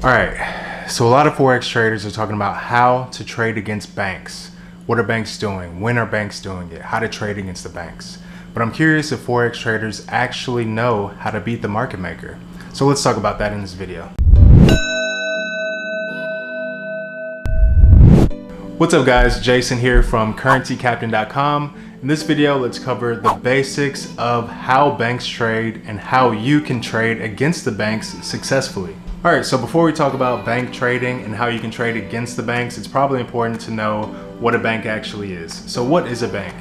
All right, so a lot of Forex traders are talking about how to trade against banks. What are banks doing? When are banks doing it? How to trade against the banks. But I'm curious if Forex traders actually know how to beat the market maker. So let's talk about that in this video. What's up guys, Jason here from CurrencyCaptain.com. In this video, let's cover the basics of how banks trade and how you can trade against the banks successfully. All right, so before we talk about bank trading and how you can trade against the banks, it's probably important to know what a bank actually is. So what is a bank?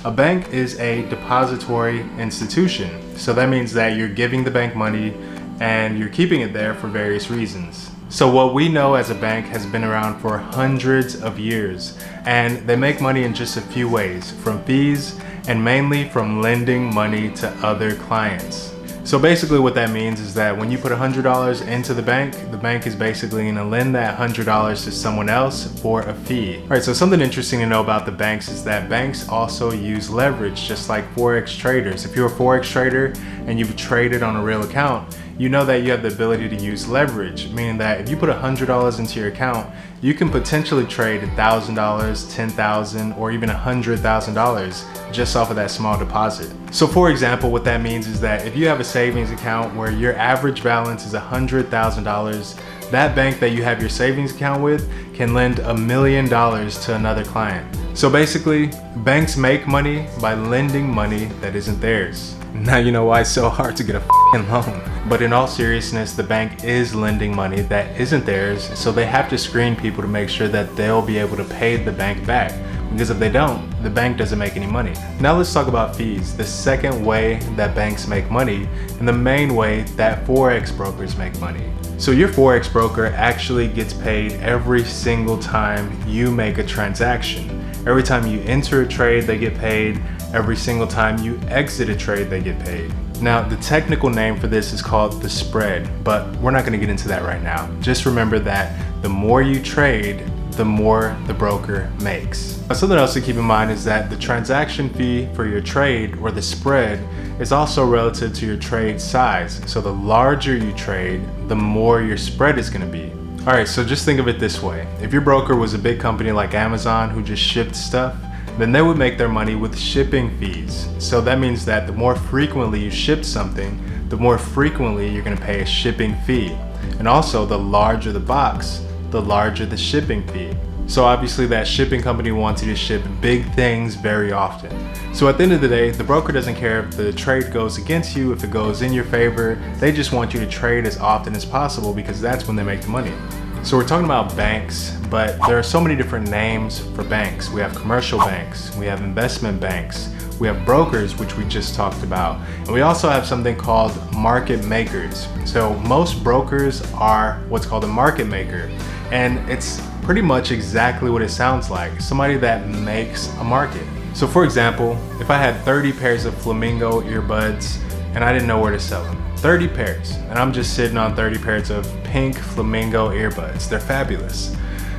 A bank is a depository institution. So that means that you're giving the bank money and you're keeping it there for various reasons. So what we know as a bank has been around for hundreds of years, and they make money in just a few ways, from fees and mainly from lending money to other clients. So basically what that means is that when you put $100 into the bank is basically gonna lend that $100 to someone else for a fee. All right, so something interesting to know about the banks is that banks also use leverage, just like Forex traders. If you're a Forex trader and you've traded on a real account, you know that you have the ability to use leverage, meaning that if you put $100 into your account, you can potentially trade $1,000, $10,000, or even $100,000 just off of that small deposit. So for example, what that means is that if you have a savings account where your average balance is $100,000, that bank that you have your savings account with can lend $1 million to another client. So basically, banks make money by lending money that isn't theirs. Now you know why it's so hard to get a loan. But in all seriousness, the bank is lending money that isn't theirs, so they have to screen people to make sure that they'll be able to pay the bank back. Because if they don't, the bank doesn't make any money. Now let's talk about fees, the second way that banks make money and the main way that Forex brokers make money. So your Forex broker actually gets paid every single time you make a transaction. Every time you enter a trade, they get paid. Every single time you exit a trade, they get paid. Now, the technical name for this is called the spread, but we're not gonna get into that right now. Just remember that the more you trade, the more the broker makes. Now, something else to keep in mind is that the transaction fee for your trade, or the spread, is also relative to your trade size. So the larger you trade, the more your spread is gonna be. All right, so just think of it this way. If your broker was a big company like Amazon who just shipped stuff, then they would make their money with shipping fees. So that means that the more frequently you ship something, the more frequently you're gonna pay a shipping fee. And also, the larger the box, the larger the shipping fee. So obviously that shipping company wants you to ship big things very often. So at the end of the day, the broker doesn't care if the trade goes against you, if it goes in your favor. They just want you to trade as often as possible because that's when they make the money. So we're talking about banks, but there are so many different names for banks. We have commercial banks, we have investment banks, we have brokers, which we just talked about, and we also have something called market makers. So most brokers are what's called a market maker, and it's pretty much exactly what it sounds like, somebody that makes a market. So for example, if I had 30 pairs of flamingo earbuds and I didn't know where to sell them, 30 pairs, and I'm just sitting on 30 pairs of pink flamingo earbuds. They're fabulous.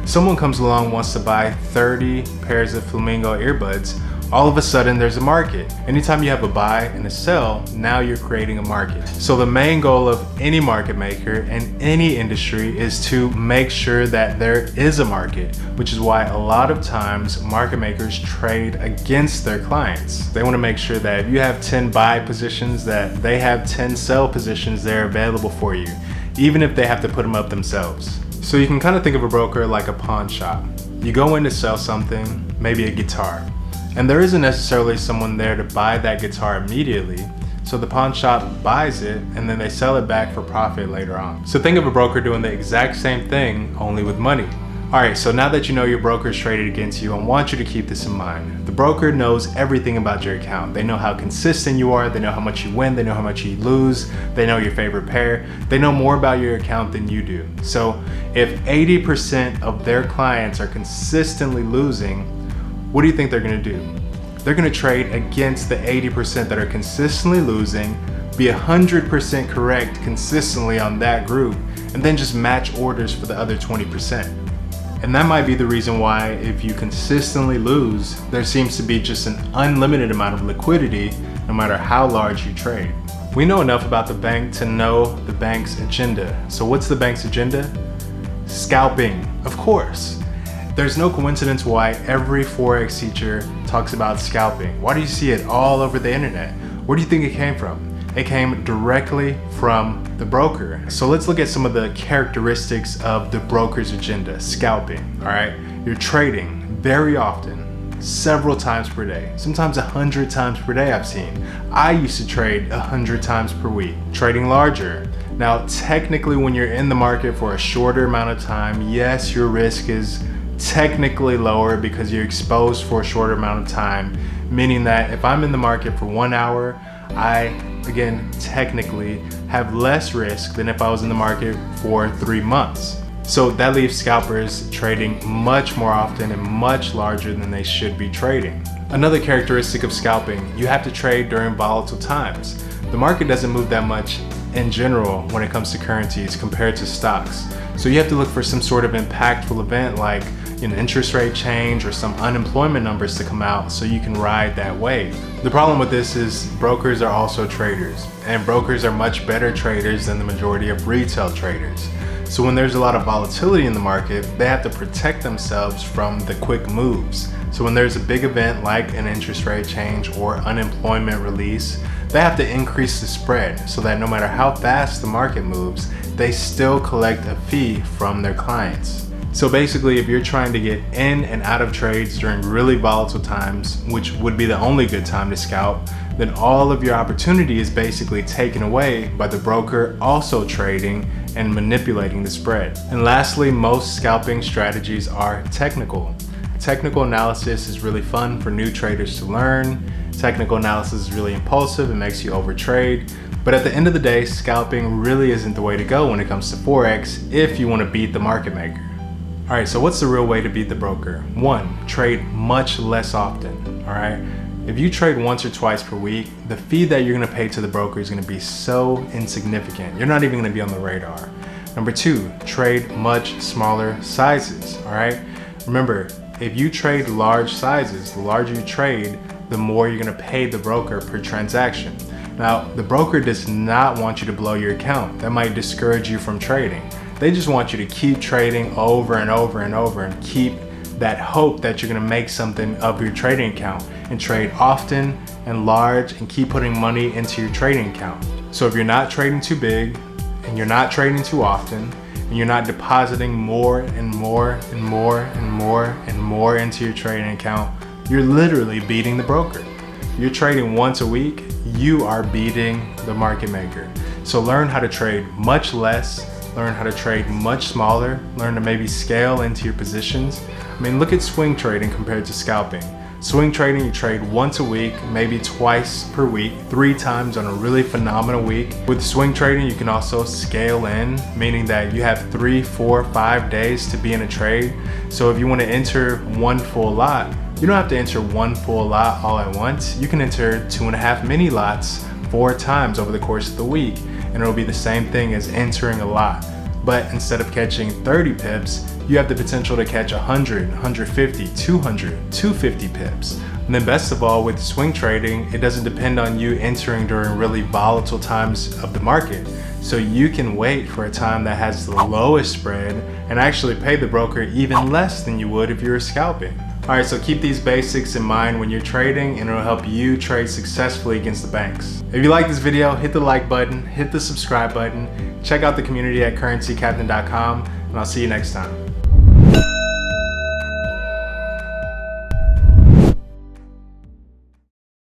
Someone comes along, wants to buy 30 pairs of flamingo earbuds. All of a sudden there's a market. Anytime you have a buy and a sell, now you're creating a market. So the main goal of any market maker in any industry is to make sure that there is a market, which is why a lot of times market makers trade against their clients. They want to make sure that if you have 10 buy positions, that they have 10 sell positions there available for you, even if they have to put them up themselves. So you can kind of think of a broker like a pawn shop. You go in to sell something, maybe a guitar, and there isn't necessarily someone there to buy that guitar immediately, so the pawn shop buys it and then they sell it back for profit later on. So think of a broker doing the exact same thing, only with money. All right, so now that you know your broker's traded against you, I want you to keep this in mind. The broker knows everything about your account. They know how consistent you are, they know how much you win, they know how much you lose, they know your favorite pair, they know more about your account than you do. So if 80% of their clients are consistently losing, what do you think they're gonna do? They're gonna trade against the 80% that are consistently losing, be 100% correct consistently on that group, and then just match orders for the other 20%. And that might be the reason why if you consistently lose, there seems to be just an unlimited amount of liquidity no matter how large you trade. We know enough about the bank to know the bank's agenda. So what's the bank's agenda? Scalping, of course. There's no coincidence why every Forex teacher talks about scalping. Why do you see it all over the internet? Where do you think it came from? It came directly from the broker. So let's look at some of the characteristics of the broker's agenda, scalping, all right? You're trading very often, several times per day, sometimes 100 times per day I've seen. I used to trade 100 times per week, trading larger. Now, technically when you're in the market for a shorter amount of time, yes, your risk is technically lower because you're exposed for a shorter amount of time, meaning that if I'm in the market for 1 hour, I, again, technically have less risk than if I was in the market for 3 months. So that leaves scalpers trading much more often and much larger than they should be trading. Another characteristic of scalping, you have to trade during volatile times. The market doesn't move that much in general when it comes to currencies compared to stocks. So you have to look for some sort of impactful event like an interest rate change or some unemployment numbers to come out so you can ride that wave. The problem with this is brokers are also traders, and brokers are much better traders than the majority of retail traders. So when there's a lot of volatility in the market, they have to protect themselves from the quick moves. So when there's a big event like an interest rate change or unemployment release, they have to increase the spread so that no matter how fast the market moves, they still collect a fee from their clients. So basically, if you're trying to get in and out of trades during really volatile times, which would be the only good time to scalp, then all of your opportunity is basically taken away by the broker also trading and manipulating the spread. And lastly, most scalping strategies are technical. Technical analysis is really fun for new traders to learn. Technical analysis is really impulsive, it makes you overtrade. But at the end of the day, scalping really isn't the way to go when it comes to Forex if you want to beat the market maker. All right, so what's the real way to beat the broker? 1, trade much less often, all right? If you trade once or twice per week, the fee that you're gonna pay to the broker is gonna be so insignificant. You're not even gonna be on the radar. Number 2, trade much smaller sizes, all right? Remember, if you trade large sizes, the larger you trade, the more you're gonna pay the broker per transaction. Now, the broker does not want you to blow your account. That might discourage you from trading. They just want you to keep trading over and over and over and keep that hope that you're gonna make something of your trading account and trade often and large and keep putting money into your trading account. So if you're not trading too big and you're not trading too often and you're not depositing more and more and more and more and more into your trading account, you're literally beating the broker. You're trading once a week, you are beating the market maker. So learn how to trade much less, learn how to trade much smaller, learn to maybe scale into your positions. I mean, look at swing trading compared to scalping. Swing trading, you trade once a week, maybe twice per week, 3 times on a really phenomenal week. With swing trading, you can also scale in, meaning that you have 3, 4, 5 days to be in a trade. So if you want to enter one full lot, you don't have to enter one full lot all at once. You can enter 2.5 mini lots 4 times over the course of the week, and it'll be the same thing as entering a lot. But instead of catching 30 pips, you have the potential to catch 100, 150, 200, 250 pips. And then best of all, with swing trading, it doesn't depend on you entering during really volatile times of the market. So you can wait for a time that has the lowest spread and actually pay the broker even less than you would if you were scalping. All right, so keep these basics in mind when you're trading and it'll help you trade successfully against the banks. If you like this video, hit the like button, hit the subscribe button, check out the community at currencycaptain.com, and I'll see you next time.